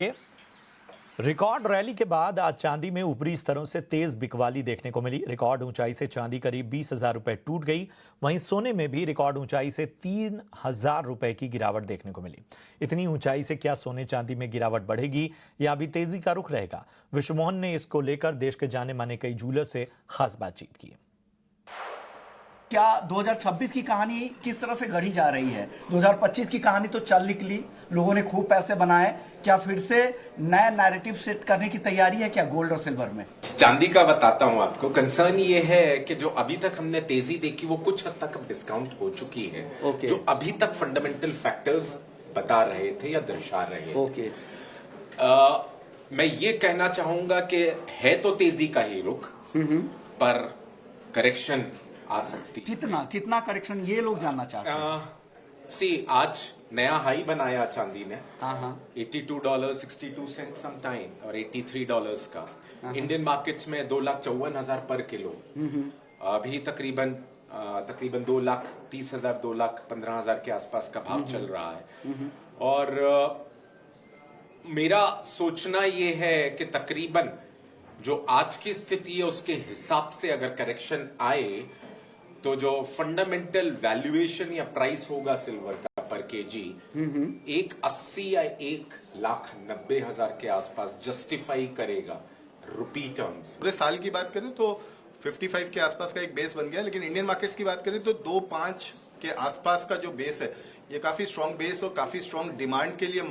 Record rally के बाद आज चांदी में ऊपरी स्तरों से तेज बिकवाली देखने को मिली। रिकॉर्ड ऊंचाई से चांदी करीब 20,000 रुपए टूट गई। वहीं सोने में भी रिकॉर्ड ऊंचाई से 3,000 रुपए की गिरावट देखने को मिली। इतनी ऊंचाई से क्या सोने चांदी में गिरावट बढ़ेगी या अभी तेजी का रुख रहेगा? विश्वमोहन ने इसको लेकर देश के जाने माने कई ज्वेलर से खास बातचीत की। क्या 2026 की कहानी किस तरह से गढ़ी जा रही है? 2025 की कहानी तो चल निकली, लोगों ने खूब पैसे बनाए। क्या फिर से नया नैरेटिव सेट करने की तैयारी है क्या गोल्ड और सिल्वर में? चांदी का बताता हूं आपको। कंसर्न ये है कि जो अभी तक हमने तेजी देखी वो कुछ हद तक अब डिस्काउंट हो चुकी है। जो अभी तक फंडामेंटल फैक्टर्स बता रहे थे या दर्शा रहे थे। मैं ये कहना चाहूंगा कि है तो तेजी का ही रुख, पर करेक्शन आ सकती। कितना करेक्शन ये लोग जानना चाहते हैं। आज नया हाई बनाया चांदी ने $82.62 समटाइम और $83 का। इंडियन मार्केट्स में 2,54,000 पर किलो। अभी तकरीबन 2,30,000 2,15,000 के आसपास का भाव चल रहा है। और मेरा सोचना ये है कि तकरीबन जो आज की स्थिति है उसके हिसाब से अगर करेक्शन आए तो जो फंडामेंटल वैल्यूएशन या प्राइस होगा सिल्वर का पर केजी 1,80 या 1,90,000 के आसपास जस्टिफाई करेगा रुपी टर्म्स। पूरे साल की बात करें तो 55 के आसपास का एक बेस बन गया, लेकिन इंडियन मार्केट्स की बात करें तो 2.5 के आसपास का जो बेस है ये काफी स्ट्रांग बेस और काफी स्ट्रांग डिमांड के लिए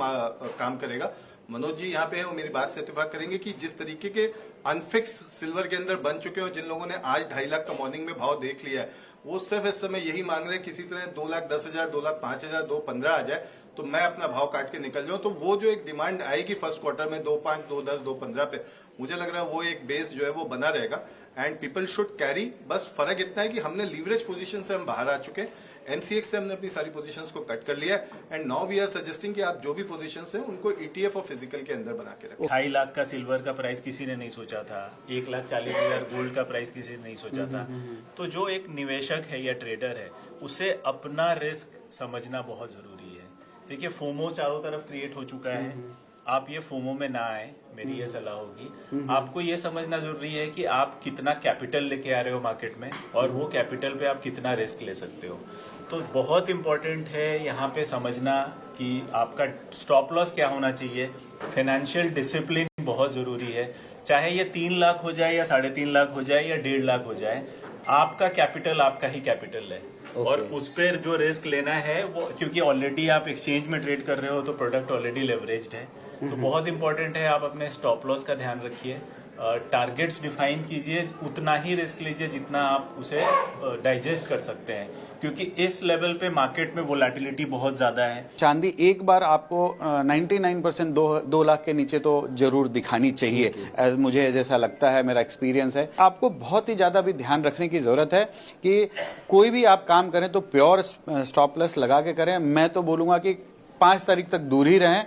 काम करेगा। मनोज जी यहाँ पे है, वो मेरी बात से इत्तेफाक करेंगे कि जिस तरीके के अनफिक्स सिल्वर के अंदर बन चुके हो, जिन लोगों ने आज 2.5 लाख का मॉर्निंग में भाव देख लिया है, वो सिर्फ इस समय यही मांग रहे हैं किसी तरह 2,10,000 2,05,000 2,15 आ जाए तो मैं अपना भाव काट के निकल जाऊं। तो वो जो एक डिमांड आएगी फर्स्ट क्वार्टर में 2,5 2,10 2,15 पे, मुझे लग रहा है वो एक बेस जो है वो बना रहेगा एंड पीपल शुड कैरी। बस फर्क इतना है कि हमने लीवरेज पोजीशन से हम बाहर आ चुके हैं, एमसीएक्स से हमने अपनी सारी पोजीशंस को कट कर लिया है and now we are suggesting कि आप जो भी पोजीशंस हैं उनको ईटीएफ और फिजिकल के अंदर बना के रखें। 2.5 लाख का सिल्वर का प्राइस किसी ने नहीं सोचा था, 1,40,000 गोल्ड का प्राइस किसी ने नहीं सोचा था। तो जो एक निवेशक है या ट्रेडर है उसे अपना रिस्क समझना बहुत जरूरी है। देखिए, फोमो चारों तरफ क्रिएट हो चुका है। आप ये फोमो में ना आए, मेरी ये सलाह होगी। आपको ये समझना जरूरी है कि आप कितना कैपिटल लेके आ रहे हो मार्केट में और वो कैपिटल पे आप कितना रिस्क ले सकते हो। तो बहुत इंपॉर्टेंट है यहाँ पे समझना कि आपका स्टॉप लॉस क्या होना चाहिए। फाइनेंशियल डिसिप्लिन बहुत जरूरी है। चाहे ये 3 लाख हो जाए या 3.5 लाख हो जाए या 1.5 लाख हो जाए, आपका कैपिटल आपका ही कैपिटल है। और उस पर जो रिस्क लेना है वो, क्योंकि ऑलरेडी आप एक्सचेंज में ट्रेड कर रहे हो तो प्रोडक्ट ऑलरेडी लेवरेज्ड है। तो बहुत इंपॉर्टेंट है आप अपने स्टॉप लॉस का ध्यान रखिए, टारगेट्स डिफाइन कीजिए, उतना ही रिस्क लीजिए जितना आप उसे डाइजेस्ट कर सकते हैं, क्योंकि इस लेवल पे मार्केट में वोलेटिलिटी बहुत ज्यादा है। चांदी एक बार आपको 99% 2 लाख के नीचे तो जरूर दिखानी चाहिए, मुझे जैसा लगता है, मेरा एक्सपीरियंस है। आपको बहुत ही ज्यादा भी ध्यान रखने की जरूरत है कि कोई भी आप काम करें तो प्योर स्टॉप लॉस लगा के करें। मैं तो बोलूंगा कि 5 तारीख तक दूर ही रहें